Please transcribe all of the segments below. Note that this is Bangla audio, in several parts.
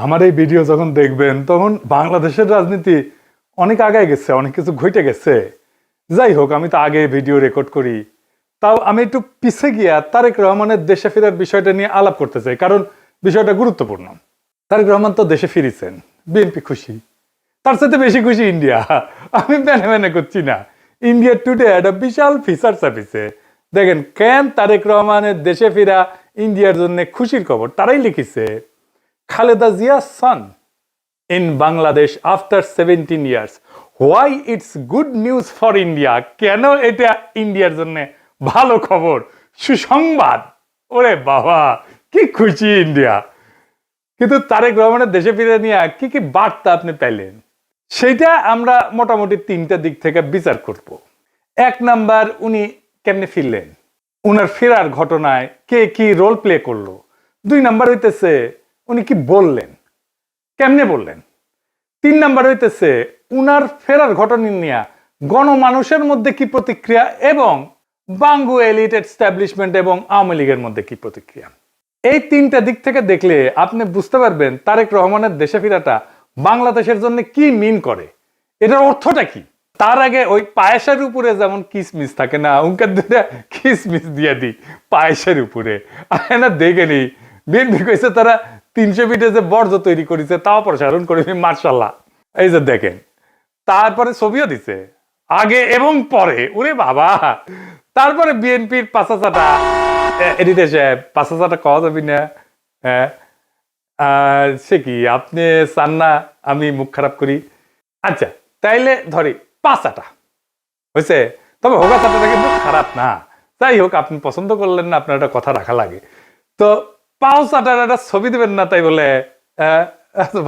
আমার এই ভিডিও যখন দেখবেন তখন বাংলাদেশের রাজনীতি অনেক আগায় গেছে, অনেক কিছু ঘটে গেছে। যাই হোক, আমি তো আগে ভিডিও রেকর্ড করি, তাও আমি একটু পিছে গিয়া তারেক রহমানের দেশে ফেরার বিষয়টা নিয়ে আলাপ করতে চাই, কারণ বিষয়টা গুরুত্বপূর্ণ। তারেক রহমান তো দেশে ফিরেছেন, বিএনপি খুশি, তার সাথে বেশি খুশি ইন্ডিয়া। আমি মেনে মেনে করছি না। ইন্ডিয়া টুডে একটা বিশাল ফিচার ছাপিছে, দেখেন কেন তারেক রহমানের দেশে ফিরা ইন্ডিয়ার জন্য খুশির খবর। তারাই লিখেছে, Khaleda জিয়া's son in Bangladesh after 17 years. Why it's good news for India? কেন এটা ইন্ডিয়ার জন্য ভালো খবর, সুসংবাদ। ওরে বাবা, কি খুশি ইন্ডিয়া। কিন্তু তারেক রহমানের দেশে ফিরে নিয়ে কি কি বার্তা আপনি পেলেন, সেটা আমরা মোটামুটি তিনটা দিক থেকে বিচার করব। এক নাম্বার, উনি কেমনে ফিরলেন, উনার ফেরার ঘটনায় কে কি রোল প্লে করলো। দুই নাম্বার হইতেছে উনি কি বললেন, কেমনে বললেন। তিন নাম্বার হইতেছে উনার ফেরার ঘটনা নিয়ে গণমানুষের মধ্যে কি প্রতিক্রিয়া, এবং বাঙ্গু এলিট এস্টাবলিশমেন্ট এবং আওয়ামী লীগের মধ্যে কি প্রতিক্রিয়া। এই তিনটা দিক থেকে দেখলে আপনি বুঝতে পারবেন তারেক রহমানের দেশে ফেরাটা বাংলাদেশের জন্য কি মিন করে, এটার অর্থটা কি। তার আগে ওই পায়েসের উপরে যেমন কিসমিস থাকে না, উনকার দুটা কিসমিস দিয়ে দিই পায়েসের উপরে। না দেখেনি বিএনপি কইছে তারা 300 ফিটে যে বর্জ্য তৈরি করেছে তাও প্রসারণ করে, মার্শাল্লাহ। এই যে দেখেন, তারপরে ছবিও দিছে আগে এবং পরে, ওরে বাবা। তারপরে বিএনপির পাঁচাচাটা এডিটর সাহেব, পাঁচাচাটা কওয়া যাবি না, হ্যাঁ সে কি আপনি চান না আমি মুখ খারাপ করি? আচ্ছা তাইলে ধরি পাঁচাটা হয়েছে, তবে হোগা চাটাটা কিন্তু খারাপ না। যাই হোক, আপনি পছন্দ করলেন না, আপনার একটা কথা রাখা লাগে। তো পাও চাটার একটা ছবি দেবেন না, তাই বলে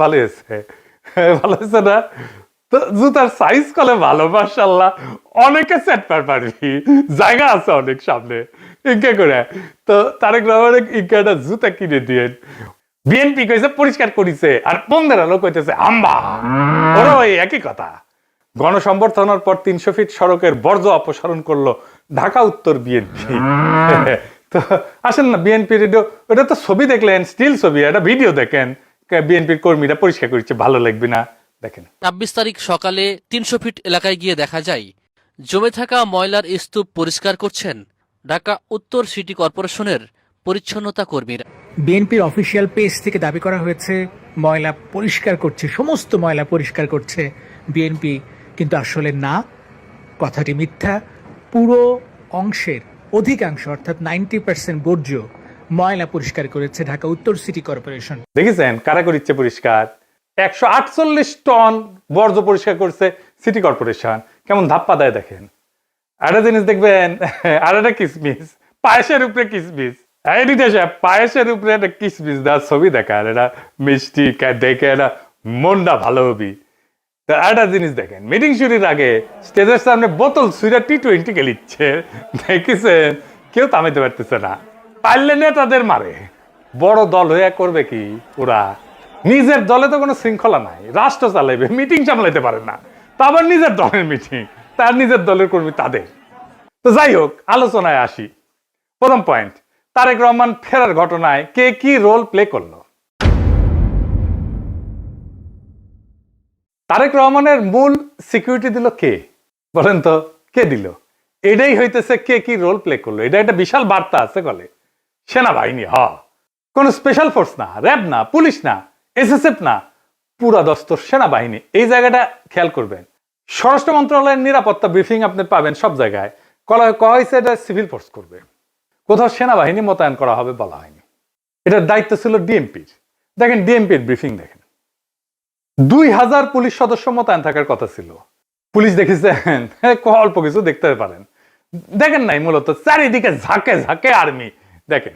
ভালো হয়েছে, ভালো হয়েছে না? তো জুতার সাইজ কলে ভালো, মাশাআল্লাহ, অনেকে সেট পারবি, জায়গা আছে অনেক সামনে, ইনকে করে। তো তারেক রহমানের ইনকে একটা জুতা কিনে দিয়ে বিএনপি কইছে পরিষ্কার করিছে, আর পন্দের আলো কইতেছে আম্বা। ওরা ওই একই কথা। গণসংবর্ধনার পর 300 ফিট সড়কের বর্জ্য অপসারণ করলো ঢাকা উত্তর বিএনপি। তো আসেন না বিএনপির, ওটা তো ছবি দেখলেন, স্টিল ছবি, একটা ভিডিও দেখেন, বিএনপির কর্মীরা পরিষ্কার করছে, ভালো লাগবে না? দেখেন ২৬ তারিখ সকালে ৩০০ ফিট এলাকায় গিয়ে দেখা যায় জমে থাকা ময়লার স্তূপ পরিষ্কার করছেন ঢাকা উত্তর সিটি কর্পোরেশনের পরিচ্ছন্নতা কর্মীরা। বিএনপির অফিসিয়াল পেজ থেকে দাবি করা হয়েছে ময়লা পরিষ্কার করছে, সমস্ত ময়লা পরিষ্কার করছে বিএনপি, কিন্তু আসলে না, কথাটি মিথ্যা। পুরো অংশের অধিকাংশ অর্থাৎ 90% বর্জ্য ময়লা পরিষ্কার করেছে ঢাকা উত্তর সিটি কর্পোরেশন। দেখেছেন কারা করিচ্ছে পরিষ্কার? 148 টন বর্জ্য পরিষ্কার করছে সিটি কর্পোরেশন। কেমন ধাপ্পা দেয় দেখেন। একটা জিনিস দেখবেন, আর একটা কিসমিস, পায়েসের উপরে কিসমিস, পায়েসের উপরে একটা কিসমিস দেওয়ার ছবি দেখার, এটা মিষ্টি দেখে এটা মনটা ভালো হবি। একটা জিনিস দেখেন, মিটিং শুরুর আগে স্টেজের সামনে বোতল ছুঁড়া T20 খেলিচ্ছে, দেখেছেন? কেউ থামাইতে পারতেছে না, পারলে নেতাদের মারে। বড় দল হয়ে করবে কি ওরা? নিজের দলে তো কোনো শৃঙ্খলা নাই, রাষ্ট্র চালাইবে, মিটিং সামলাইতে পারে না, তা আবার নিজের দলের মিটিং, তার নিজের দলের কর্মী তাদের। তো যাই হোক, আলোচনায় আসি। প্রথম পয়েন্ট, তারেক রহমান ফেরার ঘটনায় কে কি রোল প্লে করলো। তারেক রহমানের মূল সিকিউরিটি দিল কে, বলেন তো? কে দিল? এটাই হইতেছে কে কি রোল প্লে করলো। এটা একটা বিশাল বার্তা আছে বলে। সেনাবাহিনী, কোন স্পেশাল ফোর্স না, র্যাব না, পুলিশ না, এসএসএফ না, পুরা দস্তর সেনাবাহিনী। এই জায়গাটা খেয়াল করবেন। স্বরাষ্ট্র মন্ত্রণালয়ের নিরাপত্তা ব্রিফিং আপনি পাবেন সব জায়গায়, কয়া হয়েছে এটা সিভিল ফোর্স করবে, কোথাও সেনাবাহিনী মোতায়েন করা হবে বলা হয়নি। এটার দায়িত্ব ছিল ডিএমপির। দেখেন ডিএমপির ব্রিফিং দেখেন, 2000 পুলিশ সদস্য মোতায়েন থাকার কথা ছিল। পুলিশ দেখেছেন অল্প কিছু দেখতে পারেন, দেখেন নাই, মূলত চারিদিকে ঝাঁকে ঝাঁকে আর্মি। দেখেন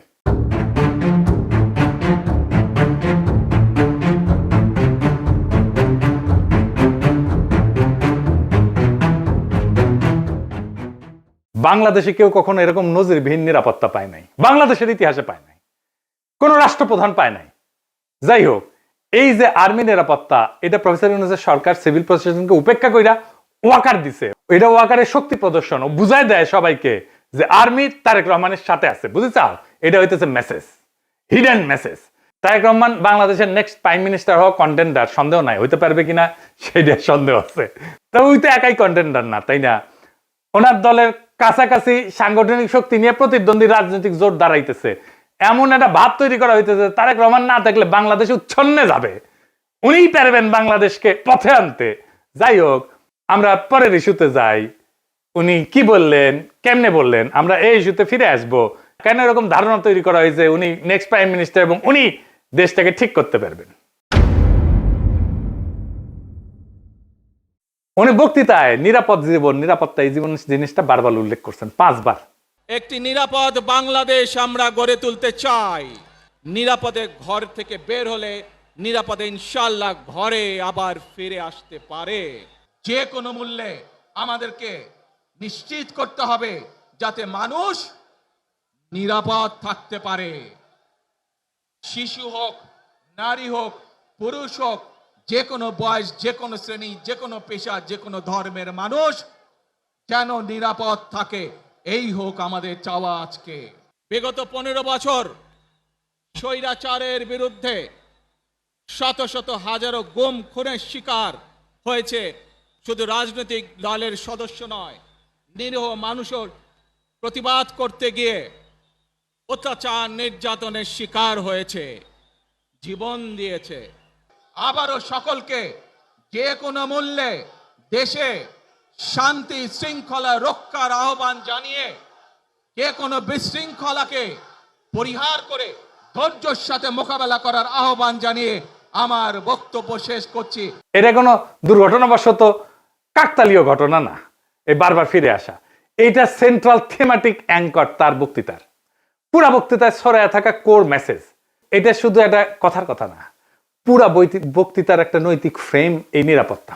বাংলাদেশে কেউ কখনো এরকম নজিরবিহীন নিরাপত্তা পায় নাই, বাংলাদেশের ইতিহাসে পায় নাই, কোন রাষ্ট্রপ্রধান পায় নাই। যাই হোক, এই যে আর্মি নিরাপত্তা, এটা প্রফেসর ইউনূসের সরকার সিভিল প্রশাসনকে উপেক্ষা কইরা ওয়াকার দিছে। এটা ওয়াকারের শক্তি প্রদর্শন, ও বুঝাই দেয় সবাইকে যে আর্মি তারেক রহমানের সাথে আছে, বুঝেছ? এটা হইতেছে message, hidden message. Tarique Rahman বাংলাদেশের নেক্সট প্রাইম মিনিস্টার হওয়া কন্টেন্ডার, সন্দেহ নাই, হইতে পারবে কিনা সেটা সন্দেহ আছে। তো ওই তো একাই কন্টেন্ডার না, তাই না? ওনার দলের কাছাকাছি সাংগঠনিক শক্তি নিয়ে প্রতিদ্বন্দ্বী রাজনৈতিক জোট দাঁড়াইতেছে, এমন একটা ভাব তৈরি করা হইতেছে তারেক রহমান না থাকলে বাংলাদেশ উচ্ছন্নে যাবে, উনিই পারবেন বাংলাদেশকে পথে আনতে। যাই হোক, আমরা পরের ইস্যুতে যাই। উনি কি বললেন, কেমনে বললেন, আমরা এই ইস্যুতে ফিরে আসব। কেন এরকম ধারণা তৈরি করা হয়েছে উনি নেক্সট প্রাইম মিনিস্টার এবং উনি দেশটাকে ঠিক করতে পারবেন? উনি বক্তৃতায় নিরাপদ জীবন, নিরাপত্তা, এই জীবন জিনিসটা বারবার উল্লেখ করছেন, 5 বার। একটি নিরাপদ বাংলাদেশ আমরা গড়ে তুলতে চাই। নিরাপদে ঘর থেকে বের হলে নিরাপদে ইনশাআল্লাহ ঘরে আবার ফিরে আসতে পারে। যে কোনো মূল্যে আমাদেরকে নিশ্চিত করতে হবে যাতে মানুষ নিরাপদ থাকতে পারে। শিশু হোক, নারী হোক, পুরুষ হোক, যে কোনো বয়স, যে কোনো শ্রেণী, যে কোনো পেশা, যে কোনো ধর্মের মানুষ যেন নিরাপদ থাকে, এই হোক আমাদের চাওয়া। আজকে বিগত 15 বছর স্বৈরাচারের বিরুদ্ধে শত শত হাজারো গুম খুনের শিকার হয়েছে শুধু রাজনৈতিক দলের সদস্য নয়, নিরীহ মানুষের প্রতিবাদ করতে গিয়ে অত্যাচার নির্যাতনের শিকার হয়েছে, জীবন দিয়েছে। আবারও সকলকে যে কোনো মূল্যে দেশে শান্তি শৃঙ্খলা রক্ষার আহ্বান জানিয়ে যে কোনো বিশৃঙ্খলাকে পরিহার করে ধৈর্যের সাথে মোকাবেলা করার আহ্বান জানিয়ে আমার বক্তব্য শেষ করছি। এটা কোনো দুর্ঘটনাবশত কাকতালীয় ঘটনা না, এই বারবার ফিরে আসা, এইটা সেন্ট্রাল থিমেটিক অ্যাঙ্কর তার বক্তৃতার। পুরা বক্তৃতায় ছড়ায় থাকা কোর মেসেজ। এটা শুধু একটা কথার কথা না, পুরা বক্তৃতার একটা নৈতিক ফ্রেম এই নিরাপত্তা,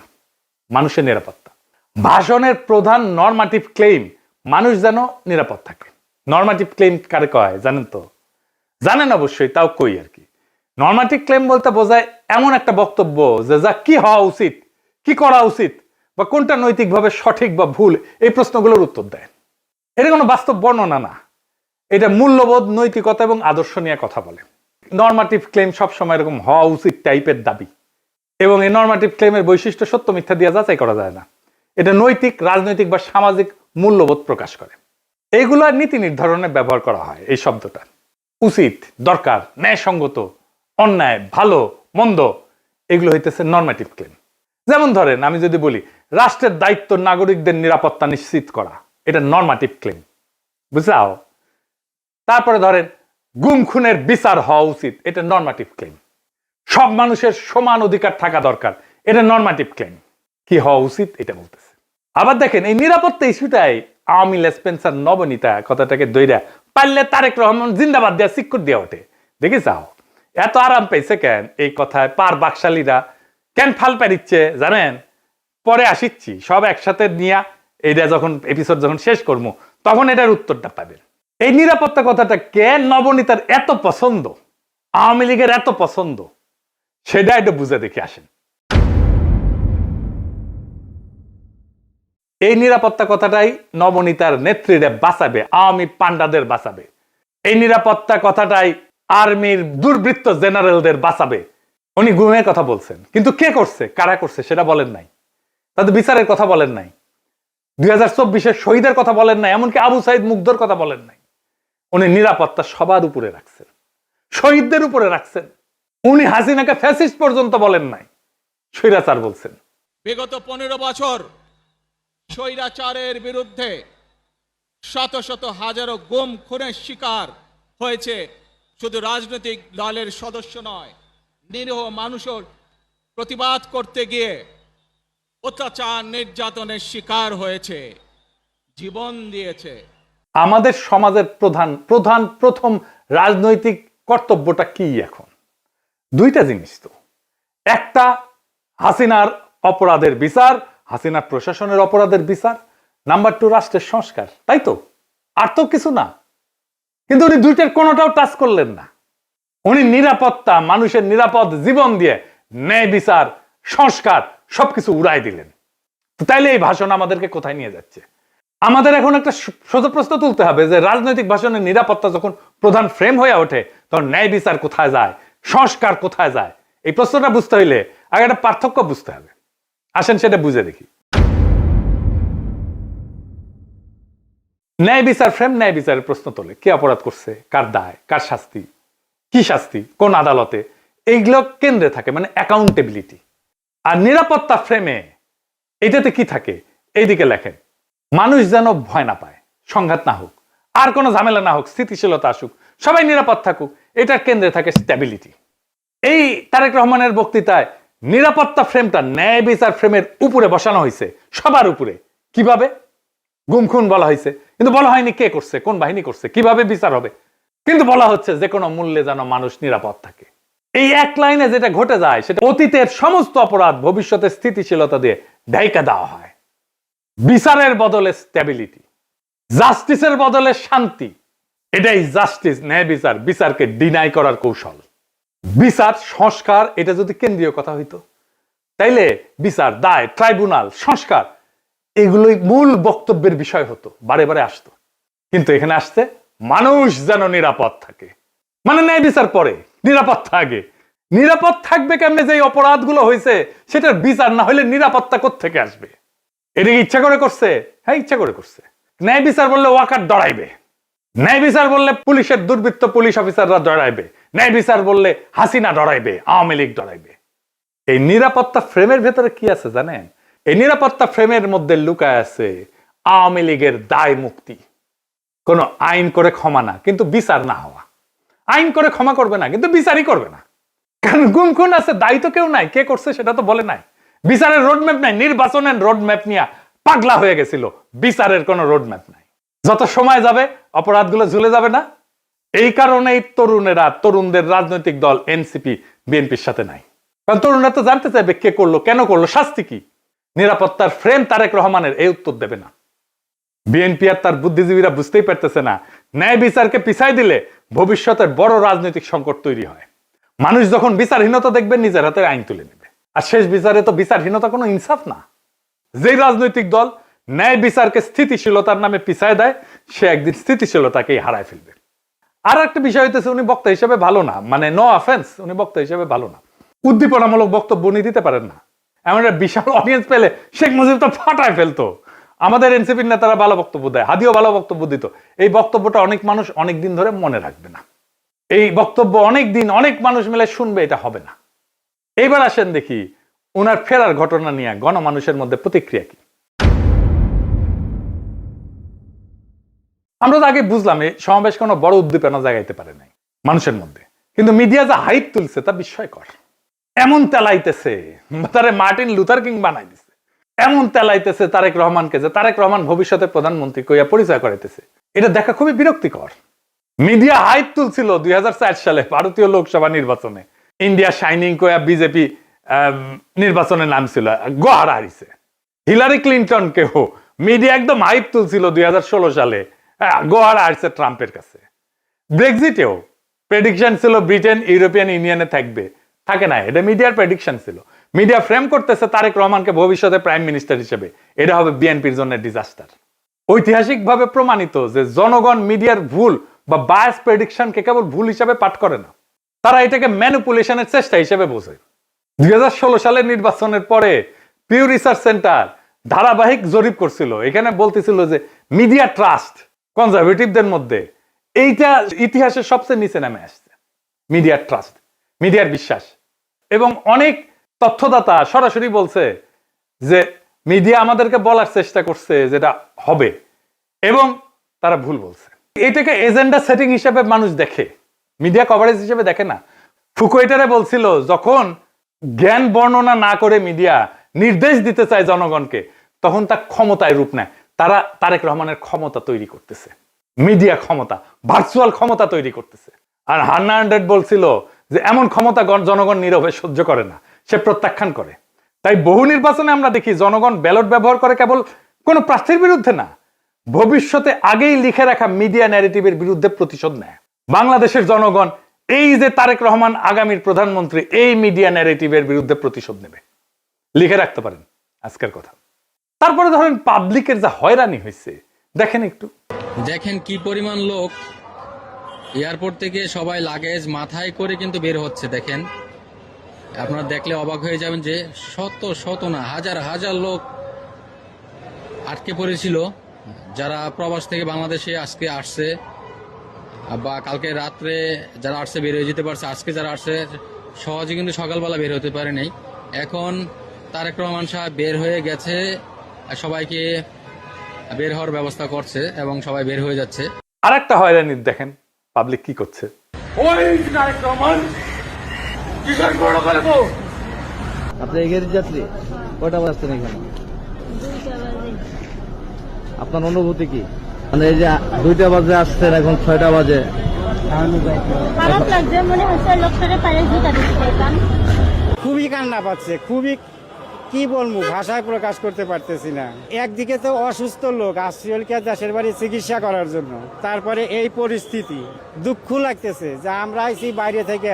মানুষের নিরাপত্তা। ভাষণের প্রধান নরমাটিভ ক্লেম মানুষ যেন নিরাপদ থাকে। নরমাটিভ ক্লেম কারে কয় জানেন তো? জানেন অবশ্যই, তাও কই আর কি। নরমাটিভ ক্লেম বলতে বোঝায় এমন একটা বক্তব্য যে যা কি হওয়া উচিত, কি করা উচিত, বা কোনটা নৈতিকভাবে সঠিক বা ভুল, এই প্রশ্নগুলোর উত্তর দেয়। এটা কোনো বাস্তব বর্ণনা না, এটা মূল্যবোধ, নৈতিকতা এবং আদর্শ নিয়ে কথা বলে। নরমাটিভ ক্লেম সবসময় এরকম হওয়া উচিত টাইপের দাবি, এবং এই নরমাটিভ ক্লেমের বৈশিষ্ট্য সত্য মিথ্যা দিয়ে যাচাই করা যায় না। এটা নৈতিক, রাজনৈতিক বা সামাজিক মূল্যবোধ প্রকাশ করে। এইগুলো নীতি নির্ধারণে ব্যবহার করা হয়। এই শব্দটা উচিত, দরকার, ন্যায়সঙ্গত, অন্যায়, ভালো, মন্দ, এগুলো হইতেছে নরমাটিভ ক্লেম। যেমন ধরেন, আমি যদি বলি রাষ্ট্রের দায়িত্ব নাগরিকদের নিরাপত্তা নিশ্চিত করা, এটা নরমাটিভ ক্লেম, বুঝলাও? তারপরে ধরেন গুম খুনের বিচার হওয়া উচিত, এটা নরমাটিভ ক্লেম। সব মানুষের সমান অধিকার থাকা দরকার, এটা নরমাটিভ ক্লেম। কি হওয়া উচিত এটা বলতেছে। আবার দেখেন, এই নিরাপত্তা ইস্যুটাই আওয়ামী লেসপেন্সার নবনীতা কথাটাকে দইরা পারলে তারেক রহমান জিন্দাবাদ দেওয়া সিক্কুর দেওয়া ওঠে। দেখে যাও এত আরাম পেয়েছে কেন এই কথায়, পার বাকশালীরা কেন ফাল পারিচ্ছে জানেন? পরে আসিচ্ছি, সব একসাথে নিয়ে এইটা যখন এপিসোড যখন শেষ করবো তখন এটার উত্তরটা পাবেন। এই নিরাপত্তা কথাটা কেন নবনীতার এত পছন্দ, আওয়ামী লীগের এত পছন্দ, সেটা একটু বুঝে দেখে আসেন। এই নিরাপত্তা কথাটাই নবনীতার নেত্রীরা বাঁচাবে, আওয়ামী পান্ডাদের বাঁচাবে। এই নিরাপত্তা কথাটাই আর্মির দুর্বৃত্ত জেনারেলদের বাঁচাবে। উনি গুমের কথা বলছেন, কিন্তু কে করছে, কারা করছে সেটা বলেন নাই। তাদের বিচারের কথা বলেন নাই, 2024-এর শহীদের কথা বলেন নাই, এমনকি আবু সাইদ মুগ্ধর কথা বলেন নাই। উনি নিরাপত্তা সবার উপরে রাখছেন, শহীদদের উপরে রাখছেন। উনি হাসিনাকে ফ্যাসিস্ট পর্যন্ত বলেন নাই, স্বৈরাচার বলছেন। বিগত 15 বছর স্বৈরাচারের বিরুদ্ধে শত শত হাজারো গুম খুনের শিকার হয়েছে শুধু রাজনৈতিক দলের সদস্য নয়, নিরীহ মানুষের প্রতিবাদ করতে গিয়ে অত্যাচার নির্যাতনের শিকার হয়েছে, জীবন দিয়েছে। আমাদের সমাজের প্রথম রাজনৈতিক কর্তব্যটা কি এখন? দুইটা জিনিস তো, একটা হাসিনার অপরাধের বিচার, হাসিনার প্রশাসনের অপরাধের বিচার, নাম্বার 2 রাষ্ট্রের সংস্কার, তাই তো? আর তো কিছু না। কিন্তু উনি দুইটার কোনোটাও টাচ করলেন না। উনি নিরাপত্তা, মানুষের নিরাপদ জীবন দিয়ে ন্যায় বিচার, সংস্কার সবকিছু উড়াই দিলেন। তো তাইলে এই ভাষণ আমাদেরকে কোথায় নিয়ে যাচ্ছে? আমাদের এখন একটা সোজা প্রশ্ন তুলতে হবে যে রাজনৈতিক ভাষণের নিরাপত্তা যখন প্রধান ফ্রেম হয়ে ওঠে তখন ন্যায় বিচার কোথায় যায়, সংস্কার কোথায় যায়? এই প্রশ্নটা বুঝতে হইলে আগে একটা পার্থক্য বুঝতে হবে। আসেন সেটা বুঝে দেখি। ন্যায় বিচার ফ্রেম ন্যায় বিচারের প্রশ্ন তোলে, কে অপরাধ করছে, কার দায়, কার শাস্তি, কি শাস্তি, কোন আদালতে, এইগুলো কেন্দ্রে থাকে, মানে অ্যাকাউন্টেবিলিটি। আর নিরাপত্তা ফ্রেমে এটাতে কি থাকে? এইদিকে লেখেন, মানুষ যেন ভয় না পায়, সংঘাত না হোক, আর কোনো ঝামেলা না হোক, স্থিতিশীলতা আসুক, সবাই নিরাপদ থাকুক, এটার কেন্দ্রে থাকে স্ট্যাবিলিটি। এই তারেক রহমানের বক্তৃতায় নিরাপত্তা ফ্রেমটা ন্যায় বিচার ফ্রেমের উপরে বসানো হয়েছে, সবার উপরে। কিভাবে? গুম খুন বলা হয়েছে, কিন্তু বলা হয়নি কে করছে, কোন বাহিনী করছে, কিভাবে বিচার হবে, কিন্তু বলা হচ্ছে যে কোনো মূল্যে যেন মানুষ নিরাপদ থাকে। এই এক লাইনে যেটা ঘটে যায় সেটা অতীতের সমস্ত অপরাধ ভবিষ্যতে স্থিতিশীলতা দিয়ে ঢাইকা দেওয়া হয়। বিচারের বদলে স্ট্যাবিলিটি, জাস্টিসের বদলে শান্তি, এটাই জাস্টিস, ন্যায় বিচার, বিচারকে ডিনাই করার কৌশল। বিচার সংস্কার এটা যদি কেন্দ্রীয় কথা হইতো, তাইলে বিচার, দায়, ট্রাইব্যুনাল, সংস্কার এগুলোই মূল বক্তব্যের বিষয় হতো, বারে বারে আসতো। কিন্তু এখানে আসছে মানুষ যেন নিরাপদ থাকে, মানে ন্যায় বিচার পরে, নিরাপত্তা আগে। নিরাপদ থাকবে কেমনে? যে অপরাধগুলো হয়েছে সেটার বিচার না হলে নিরাপত্তা কোত্থেকে আসবে? এটা ইচ্ছা করে করছে? হ্যাঁ, ইচ্ছা করে করছে। ন্যায় বিচার বললে ওয়াকার ডরাইবে, ন্যায় বিচার বললে পুলিশের দুর্বৃত্ত পুলিশ অফিসাররা ডরাইবে, ন্যায় বিচার বললে হাসিনা ডরাইবে, আওয়ামী লীগ ডরাইবে। এই নিরাপত্তা ফ্রেমের ভেতরে কি আছে জানেন? এই নিরাপত্তা ফ্রেমের মধ্যে লুকায় আছে আওয়ামী লীগের দায় মুক্তি। কোন আইন করে ক্ষমা না, কিন্তু বিচার না হওয়া। আইন করে ক্ষমা করবে না, কিন্তু বিচারই করবে না। কারণ গুম খুন আছে, দায়ী তো কেউ নাই, কে করছে সেটা তো বলে নাই। বিচারের রোডম্যাপ নাই, নির্বাচনের রোডম্যাপ নিয়ে পাগলা হয়ে গেছিল, বিচারের কোনো রোডম্যাপ নাই। যত সময় যাবে অপরাধগুলো ঝুলে যাবে না? এই কারণেই তরুণেরা, তরুণদের রাজনৈতিক দল এনসিপি বিএনপির সাথে নাই। কারণ তরুণরা তো জানতে চাইবে কে করলো, কেন করলো, শাস্তি কি। নিরাপত্তার ফ্রেম তারেক রহমানের এই উত্তর দেবে না। বিএনপি আর তার বুদ্ধিজীবীরা বুঝতেই পারতেছে না, ন্যায় বিচারকে পিছাই দিলে ভবিষ্যতের বড় রাজনৈতিক সংকট তৈরি হয়। মানুষ যখন বিচারহীনতা দেখবে নিজের হাতে আইন তুলে নেবে। আর শেষ বিচারে তো বিচারহীনতা কোনো ইনসাফ না। যে রাজনৈতিক দল ন্যায় বিচারকে স্থিতিশীলতার নামে পিছায় দেয়, সে একদিন স্থিতিশীলতাকেই হারায় ফেলবে। আর একটা বিষয় হইতেছে, উনি বক্তা হিসেবে ভালো না, মানে নো অফেন্স, উনি বক্তা হিসেবে ভালো না। উদ্দীপনামূলক বক্তব্য উনি দিতে পারেন না। এমন একটা বিশাল অডিয়েন্স পেলে শেখ মুজিব তো ফাটায় ফেলতো। আমাদের এনসিপির নেতারা ভালো বক্তব্য দেয়, হাদিও ভালো বক্তব্য দিত। এই বক্তব্যটা অনেক মানুষ অনেক দিন ধরে মনে রাখবে না। এই বক্তব্য অনেক দিন অনেক মানুষ মিলে শুনবে, এটা হবে না। এইবার আসেন দেখি ওনার ফেরার ঘটনা নিয়ে গণমানুষের মধ্যে প্রতিক্রিয়া কি। আমরা তো আগে বুঝলাম এই সমাবেশ কোনো বড় উদ্দীপনা জাগাইতে পারে নাই মানুষের মধ্যে, কিন্তু মিডিয়া যা হাইপ তুলছে তা বিস্ময়কর। এমন তেলাইতেছে, তারে মার্টিন লুথার কিং বানাই দিছে। এমন তেলাইতেছে তারেক রহমানকে যে তারেক রহমান ভবিষ্যতের প্রধানমন্ত্রী কইয়া পরিচয় করাইতেছে। এটা দেখা খুবই বিরক্তিকর। মিডিয়া হাইপ তুলছিল 2004 সালে ভারতীয় লোকসভা নির্বাচনে, ইন্ডিয়া শাইনিং কইয়া বিজেপি নির্বাচনে নামছিল, গোহারা হারিছে। হিলারি ক্লিন্টনকেও মিডিয়া একদম হাইপ তুলছিল 2016 সালে, গোহারা হারছে ট্রাম্পের কাছে। ব্রেক্সিটেও প্রেডিকশন ছিল ব্রিটেন ইউরোপিয়ান ইউনিয়নে থাকবে, থাকে না। এটা মিডিয়ার প্রেডিকশন ছিল। মিডিয়া ফ্রেম করতেছে তারেক রহমানকে ভবিষ্যতে প্রাইম মিনিস্টার হিসেবে, এটা হবে বিএনপির জন্য ডিজাস্টার। ঐতিহাসিকভাবে প্রমাণিত যে জনগণ মিডিয়ার ভুল বা বায়াস প্রেডিকশনকে কেবল ভুল হিসাবে পাঠ করে না, তারা এটাকে ম্যানিপুলেশনের চেষ্টা হিসেবে বোঝে। 2016 সালের নির্বাচনের পরে পিউ রিসার্চ সেন্টার ধারাবাহিক জরিপ করছিল, এখানে বলতেছিল যে মিডিয়া ট্রাস্ট কনজারভেটিভদের মধ্যে এইটা ইতিহাসের সবচেয়ে নিচে নামে আসছে। মিডিয়ার ট্রাস্ট, মিডিয়ার বিশ্বাস। এবং অনেক তথ্যদাতা সরাসরি বলছে যে মিডিয়া আমাদেরকে বলার চেষ্টা করছে যেটা হবে, এবং তারা ভুল বলছে। এটাকে এজেন্ডা সেটিং হিসেবে মানুষ দেখে, মিডিয়া কভারেজ হিসেবে দেখে না। ফুকুয়েটারে বলছিল যখন জ্ঞান বর্ণনা না করে মিডিয়া নির্দেশ দিতে চায় জনগণকে, তখন তা ক্ষমতায় রূপ নেয়। তারা তারেক রহমানের ক্ষমতা তৈরি করতেছে, মিডিয়া ক্ষমতা, ভার্চুয়াল ক্ষমতা তৈরি করতেছে। আর হান্না আন্ড্রেড বলছিল যে এমন ক্ষমতা জনগণ নীরবে সহ্য করে না, সে প্রত্যাখ্যান করে। তাই বহু নির্বাচনে আমরা দেখি জনগণ ব্যালট ব্যবহার করে কেবল কোন প্রার্থীর বিরুদ্ধে না, ভবিষ্যতে আগেই লিখে রাখা মিডিয়া ন্যারেটিভের বিরুদ্ধে প্রতিশোধ নেয়। বাংলাদেশের জনগণ এই যে তারেক রহমান আগামীর প্রধানমন্ত্রী, এই মিডিয়া ন্যারেটিভের বিরুদ্ধে প্রতিশোধ নেবে, লিখে রাখতে পারেন আজকের কথা। তারপরে ধরেন পাবলিকের যা হয়রানি হয়েছে দেখেন একটু। দেখেন কি পরিমাণ লোক এয়ারপোর্ট থেকে সবাই লাগেজ মাথায় করে কিন্তু বের হচ্ছে। দেখেন, আপনারা দেখলে অবাক হয়ে যাবেন যে শত শত না হাজার হাজার লোক আটকে পড়েছিল, যারা প্রবাস থেকে বাংলাদেশে আজকে আসছে বা কালকে রাত্রে যারা আসছে বের হয়ে যেতে পারছে, আজকে যারা আসছে সহজে কিন্তু সকালবেলা বের হতে পারে নাই। এখন তারেক রহমান সাহেব বের হয়ে গেছে, সবাইকে বের হওয়ার ব্যবস্থা করছে এবং সবাই বের হয়ে যাচ্ছে। আর একটা হয়রানি দেখেন পাবলিক কি করছে। আপনি এগের যাত্রী কয়টা বাজছেন এখানে? আপনার অনুভূতি কি? মানে এই যে 2টা বাজে আসছেন, এখন 6টা বাজে। খারাপ লাগছে, মনে হচ্ছে লোকটারে পায়ে জুতা দিতে পারতাম। খুবই কান্না পাচ্ছে, খুবই কি বলবো, ভাষায় প্রকাশ করতে পারতেছি না। একদিকে তো অসুস্থ লোক আসছিলকে দেশের বাড়ি চিকিৎসা করার জন্য, তারপরে এই পরিস্থিতি, দুঃখ লাগতেছে যে আমরা আইছি বাইরে থেকে,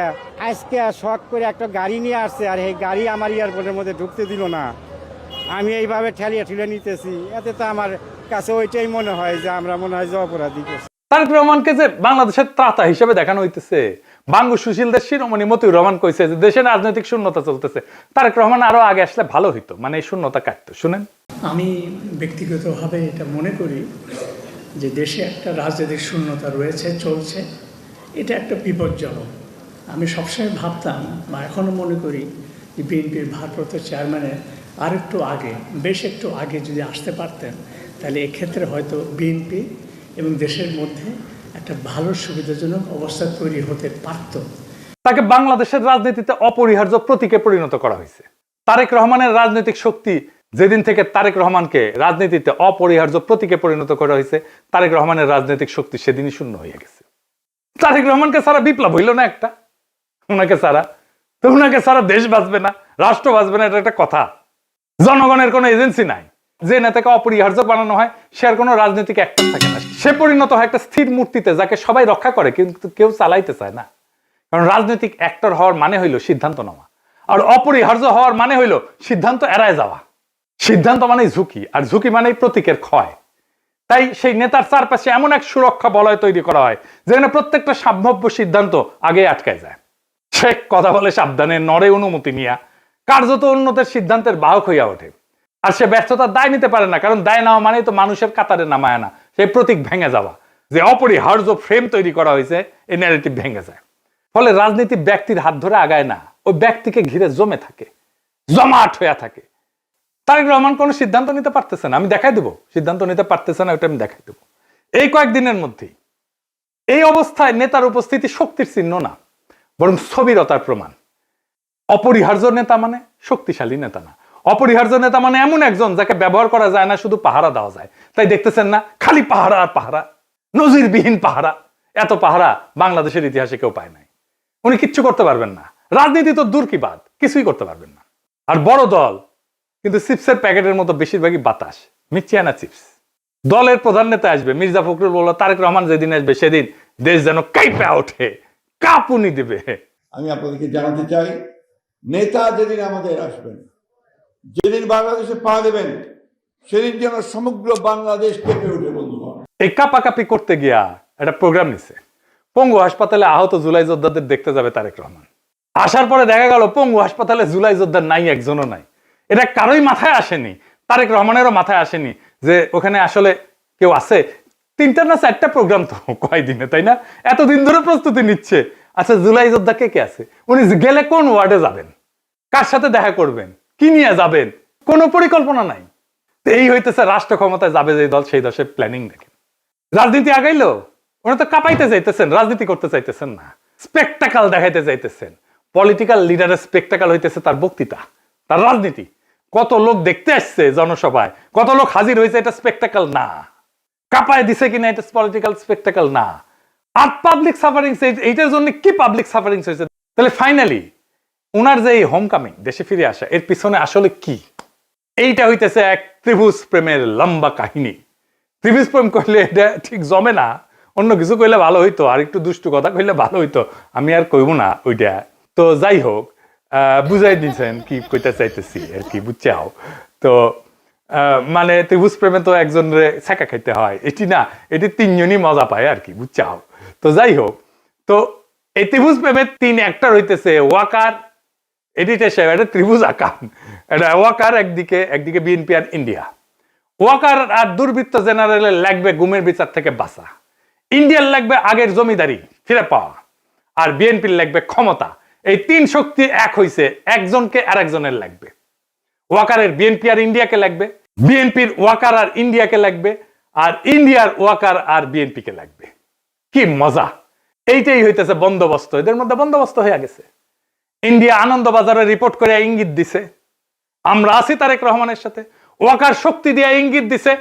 আজকে শখ করে একটা গাড়ি নিয়ে আসছে আর এই গাড়ি আমার এয়ারপোর্টের মধ্যে ঢুকতে দিল না। আমি এইভাবে ঠেলিয়ে ঠেলে নিতেছি, এতে তো আমার কাছে ওইটাই মনে হয় যে আমরা মনে হয় যে অপরাধী করছি। তারেক রহমানকে যে বাংলাদেশের ত্রাতা হিসেবে দেখানো হইতেছে, বাঙ্গু সুশীলদের শিরোমণি মতিউর রহমান কইছে যে দেশে রাজনৈতিক শূন্যতা চলতেছে, তারেক রহমান আরো আগে আসলে ভালো হইতো, মানে এই শূন্যতা কাটতো। শুনেন, আমি ব্যক্তিগতভাবে এটা মনে করি যে দেশে একটা রাজনৈতিক শূন্যতা রয়েছে, চলছে, এটা একটা বিপজ্জনক। আমি সবসময় ভাবতাম বা এখনও মনে করি যে বিএনপির ভারপ্রাপ্ত চেয়ারম্যানের আর একটু আগে, বেশ একটু আগে যদি আসতে পারতেন, তাহলে এক্ষেত্রে হয়তো বিএনপি এবং দেশের মধ্যে একটা ভালো সুবিধাজনক অবস্থা তৈরি হতে পারত। তাকে বাংলাদেশের রাজনীতিতে অপরিহার্য প্রতীকে পরিণত করা হয়েছে। তারেক রহমানের রাজনৈতিক শক্তি যেদিন থেকে তারেক রহমানকে রাজনীতিতে অপরিহার্য প্রতীকে পরিণত করা হয়েছে, তারেক রহমানের রাজনৈতিক শক্তি সেদিনই শূন্য হয়ে গেছে। তারেক রহমানকে ছাড়া বিপ্লব হইল না একটা, ওনাকে ছাড়া তো, ওনাকে ছাড়া দেশ বাঁচবে না, রাষ্ট্র বাঁচবে না, এটা একটা কথা। জনগণের কোনো এজেন্সি নাই, যে নেতাকে অপরিহার্য বানানো হয় সে আর কোনো রাজনৈতিক অ্যাক্টর থাকে না, সে পরিণত হয় একটা স্থির মূর্তিতে যাকে সবাই রক্ষা করে কিন্তু কেউ চালাইতে চায় না। কারণ রাজনৈতিক অ্যাক্টর হওয়ার মানে হইল সিদ্ধান্ত নেওয়া, আর অপরিহার্য হওয়ার মানে হইল সিদ্ধান্ত এড়ায় যাওয়া। সিদ্ধান্ত মানেই ঝুঁকি, আর ঝুঁকি মানেই প্রতীকের ক্ষয়। তাই সেই নেতার চারপাশে এমন এক সুরক্ষা বলয় তৈরি করা হয় যেখানে প্রত্যেকটা সম্ভাব্য সিদ্ধান্ত আগে আটকায় যায়। সে কথা বলে সাবধানে, নড়ে অনুমতি নিয়া, কার্যত উন্নতের সিদ্ধান্তের বাহক হইয়া ওঠে। আর সে ব্যর্থতার দায় নিতে পারে না, কারণ দায় নেওয়া মানেই তো মানুষের কাতারে নামায় না, সেই প্রতীক ভেঙে যাওয়া, যে অপরিহার্য ফ্রেম তৈরি করা হয়েছে, এই ন্যারেটিভ ভেঙে যায়। ফলে রাজনীতি ব্যক্তির হাত ধরে আগায় না, ওই ব্যক্তিকে ঘিরে জমে থাকে, জমাট হইয়া থাকে। তারেক রহমান কোনো সিদ্ধান্ত নিতে পারতেছে না, আমি দেখাই দেবো সিদ্ধান্ত নিতে পারতেছে না, ওটা আমি দেখাই দেবো এই কয়েকদিনের মধ্যেই। এই অবস্থায় নেতার উপস্থিতি শক্তির চিহ্ন না, বরং স্থবিরতার প্রমাণ। অপরিহার্য নেতা মানে শক্তিশালী নেতা না, অপরিহার্য নেতা মানে এমন একজন যাকে ব্যবহার করা যায় না, শুধু পাহারা দেওয়া যায়। তাই দেখতেছেন না, খালি পাহারা আর পাহারা, নজিরবিহীন পাহারা। এত পাহারা বাংলাদেশের ইতিহাসে কেউ পায় নাই। উনি কিচ্ছু করতে পারবেন না, রাজনীতি তো দূর কি বাদ, কিছুই করতে পারবেন না। আর বড় দল কিন্তু চিপসের প্যাকেটের মতো বেশিরভাগই বাতাস, মিচিয়ানা চিপস। দলের প্রধান নেতা আসবে, মির্জা ফখরুল বলল তারেক রহমান যেদিন আসবে সেদিন দেশ যেন কাঁপে ওঠে, কাঁপুনি দেবে। আমি আপনাদেরকে জানাতে চাই, নেতা যেদিন আমাদের আসবেন, যেদিন বাংলাদেশে পা দেবেন, সেদিন যেন সমগ্র বাংলাদেশ কেঁপে উঠে। বন্ধুগণ, এই কাপাকাপি করতে গিয়া একটা প্রোগ্রাম নিছে, পঙ্গু হাসপাতালে আহত জুলাই যোদ্ধাদের দেখতে যাবে তারেক রহমান। আসার পরে দেখা গেল পঙ্গু হাসপাতালে জুলাই যোদ্ধা নাই, একজনও নাই। এটা কারোই মাথায় আসেনি, তারেক রহমানেরও মাথায় আসেনি যে ওখানে আসলে কেউ আছে। 3টা না 4টা প্রোগ্রাম তো কয়দিনে, তাই না? এতদিন ধরে প্রস্তুতি নিচ্ছে। আচ্ছা, জুলাই যোদ্ধা কে কে আছে? উনি গেলে কোন ওয়ার্ডে যাবেন, কার সাথে দেখা করবেন, কি নিয়ে যাবেন, কোনো পরিকল্পনা নাই। এই হইতেছে রাষ্ট্র ক্ষমতায় যাবে যে দল, সেই দশের প্ল্যানিং দেখেন। রাজনীতি আগাইলো, ওনারা তো কাঁপাইতে চাইতেছেন, রাজনীতি করতে চাইতেছেন না, স্পেকটাকাল দেখাইতে চাইতেছেন। পলিটিক্যাল লিডারের স্পেকটাকাল হইতেছে তার বক্তৃতা, তার রাজনীতি। কত লোক দেখতে আসছে জনসভায়, কত লোক হাজির হয়েছে, এটা স্পেকটাকাল না। কাঁপায় দিছে কিনা, এটা পলিটিক্যাল স্পেকটাকাল না। আর পাবলিক সাফারিংস, এইটার জন্য কি পাবলিক সাফারিংস হয়েছে? তাহলে ফাইনালি ওনার যে এই হোম কামিং, দেশে ফিরে আসা, এর পিছনে আসলে কি? এইটা হইতেছে এক ত্রিভুজ প্রেমের লম্বা কাহিনী। ত্রিভুজ প্রেম করলে এটা ঠিক জমে না, অন্য কিছু কইলে ভালো হইতো, আর একটু দুষ্টু কথা কইলে ভালো হইতো, আমি আর কইব না ওইটা। তো যাই হোক, বুঝাই দিয়েছেন কি কইতে চাইতেছি আর কি, বুঝছাও তো। মানে ত্রিভুজ প্রেমে তো একজনের ছেঁকা খাইতে হয়, এটি না, এটি 3জনই মজা পায় আর কি, বুঝছাও। তো যাই হোক, তো এই ত্রিভুজ প্রেমের 3 অ্যাক্টর হইতেছে ওয়াকার, এডিটর সাহেব, এটা ত্রিভুজ আকার, এটা ওয়াকার একদিকে বিএনপি আর ইন্ডিয়া। ওয়াকার আর দুর্বৃত্ত জেনারেলের লাগবে গুমের বিচার থেকে বাঁচা, ইন্ডিয়ার লাগবে আগের জমিদারি ফিরে পাওয়া, আর বিএনপির লাগবে ক্ষমতা। এই 3 শক্তি এক হইছে, একজনকে আর একজনের লাগবে। ওয়াকারের বিএনপি আর ইন্ডিয়াকে লাগবে, বিএনপির ওয়াকার আর ইন্ডিয়াকে লাগবে, আর ইন্ডিয়ার ওয়াকার আর বিএনপিকে লাগবে। কি মজা! এইটাই হইতেছে বন্দোবস্ত, এদের মধ্যে বন্দোবস্ত হয়ে গেছে। ইন্ডিয়া আনন্দবাজারে রিপোর্ট করে ইঙ্গিত দিছে আমরা আছি তারেক রহমানের সাথে, ওয়াকার শক্তি দিয়ে ইঙ্গিত দিছে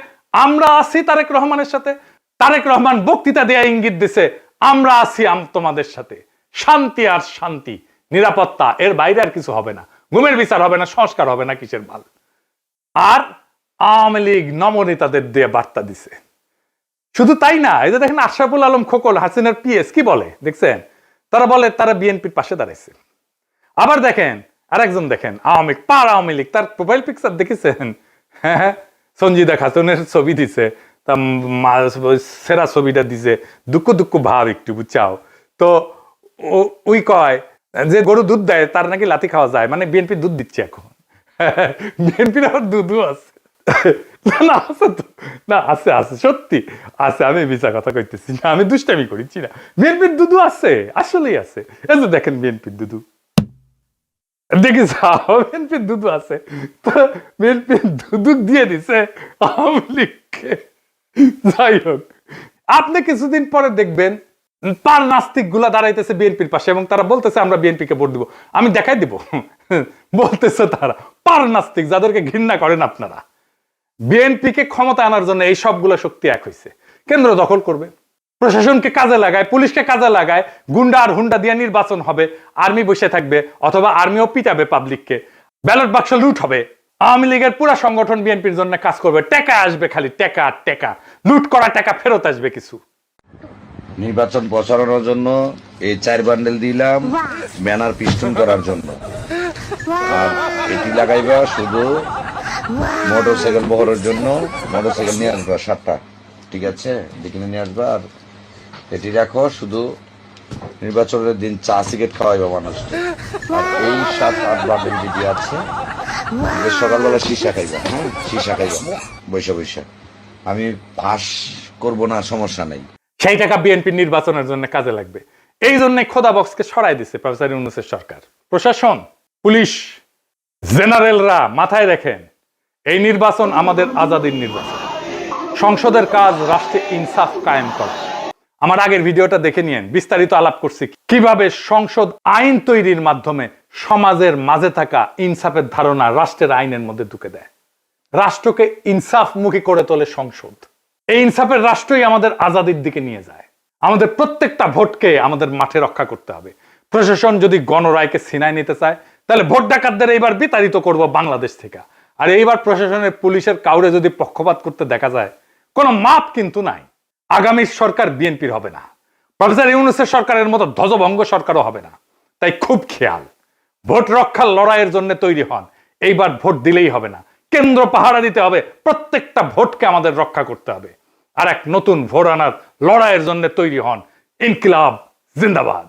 আমরা আছি তারেক রহমানের সাথে, তারেক রহমান বক্তৃতা দিয়ে ইঙ্গিত দিছে আমরা আছি তোমাদের সাথে। শান্তি আর শান্তি, নিরাপত্তা, এর বাইরে আর কিছু হবে না। গুমের বিচার হবে না, সংস্কার হবে না, কিসের ভাল। আর আওয়ামী লীগ নমনেতাদের দিয়ে বার্তা দিছে। শুধু তাই না, এই যে দেখেন আশরাফুল আলম খোকন, হাসিনার পিএস, কি বলে দেখছেন? তারা বলে তারা বিএনপির পাশে দাঁড়াইছে। আবার দেখেন আরেকজন, দেখেন আওয়ামী লীগ, তার প্রোফাইল পিকচার দেখেছেন? হ্যাঁ, সঞ্জিদা খাতুনের ছবি দিছে, তা সেরা ছবিটা দিছে, দুঃখ ভাব একটু, বুঝছাও তো। ওই কয় যে গরু দুধ দেয় তার নাকি লাথি খাওয়া যায়, মানে বিএনপি দুধ দিচ্ছে এখন। বিএনপির আবার দুধও আছে। না আছে তো, না আছে আছে, সত্যি আছে, আমি মিছা কথা কইতেছি না, আমি দুষ্টামি করিছি না। বিএনপির দুধু আছে, আসলেই আছে। এই যে দেখেন বিএনপির দুধু, দেখি বিএনপির দুধু আছে, তো বিএনপির দুধু দিয়ে দিছে আওয়ামী লীগকে। যাই হোক, আপনি কিছুদিন পরে দেখবেন পার নাস্তিক গুলা দাঁড়াইতেছে বিএনপির পাশে এবং তারা বলতেছে আমরা বিএনপিকে ভোট দিব। আমি দেখাই দিব, বলতেছে তারা পার নাস্তিক, যাদেরকে ঘৃণা করেন আপনারা। বিএনপিকে ক্ষমতা আনার জন্য এই সবগুলো শক্তি এক হয়েছে। কেন্দ্র দখল করবে, প্রশাসনকে কাজে লাগায়, পুলিশকে কাজে লাগায়, গুন্ডা আর হুন্ডা দিয়ে নির্বাচন হবে, আর্মি বসে থাকবে, অথবা আর্মিও পিটাবে পাবলিককে, ব্যালট বাক্স লুট হবে। আওয়ামী লীগের পুরো সংগঠন বিএনপির জন্য কাজ করবে, টাকা আসবে, খালি টাকা আর টাকা, লুট করা টাকা ফেরত আসবে কিছু। নির্বাচন প্রচারণার জন্য এই 4 বান্ডেল দিলাম ব্যানার পিস্টন করার জন্য, আর এটি লাগাইবা শুধু মোটরসাইকেল বহরের জন্য। মোটরসাইকেল নিয়ে আসবা 7টা, ঠিক আছে, দেখে নিয়ে আসবা। আর এটি রাখো শুধু নির্বাচনের দিন চা সিগারেট খাওয়াইবা মানুষকে। আর এই 7-8 বান্ডেল যেটি আছে, সকালবেলা সীসা খাইবা, হ্যাঁ সীসা খাইবা বৈশা। আমি পাস করবো না, সমস্যা নেই। সেই টাকা বিএনপি নির্বাচনের জন্য কাজে লাগবে। এই জন্য খোদা বক্সকে সরাই দিছে প্রফেসর ইউনূসের সরকার। প্রশাসন, পুলিশ, জেনারেলরা মাথায় রাখেন, এই নির্বাচন আমাদের আজাদির নির্বাচন। সংসদের কাজ রাষ্ট্রে ইনসাফ কায়েম করা। আমার আগের ভিডিওটা দেখে নিয়েন, বিস্তারিত আলাপ করছি কিভাবে সংসদ আইন তৈরির মাধ্যমে সমাজের মাঝে থাকা ইনসাফের ধারণা রাষ্ট্রের আইনের মধ্যে ঢুকে দেয়। রাষ্ট্রকে ইনসাফমুখী করে তোলে সংসদ। এই ইনসাফের রাষ্ট্রই আমাদের আজাদির দিকে নিয়ে যায়। আমাদের প্রত্যেকটা ভোটকে আমাদের মাঠে রক্ষা করতে হবে। প্রশাসন যদি গণরায়কে ছিনায় নিতে চায়, তাহলে ভোট ডাকাতদের এইবার বিতাড়িত করব বাংলাদেশ থেকে। আর এইবার প্রশাসনের, পুলিশের কাউরে যদি পক্ষপাত করতে দেখা যায়, কোনো মাপ কিন্তু নাই। আগামী সরকার বিএনপির হবে না, প্রফেসর ইউনূসের সরকারের মতো ধ্বজভঙ্গ সরকারও হবে না। তাই খুব খেয়াল, ভোট রক্ষার লড়াইয়ের জন্য তৈরি হন। এইবার ভোট দিলেই হবে না, কেন্দ্র পাহারা দিতে হবে, প্রত্যেকটা ভোটকে আমাদের রক্ষা করতে হবে। আর এক নতুন ভোট আনার লড়াইয়ের জন্য তৈরি হন। ইনকিলাব জিন্দাবাদ।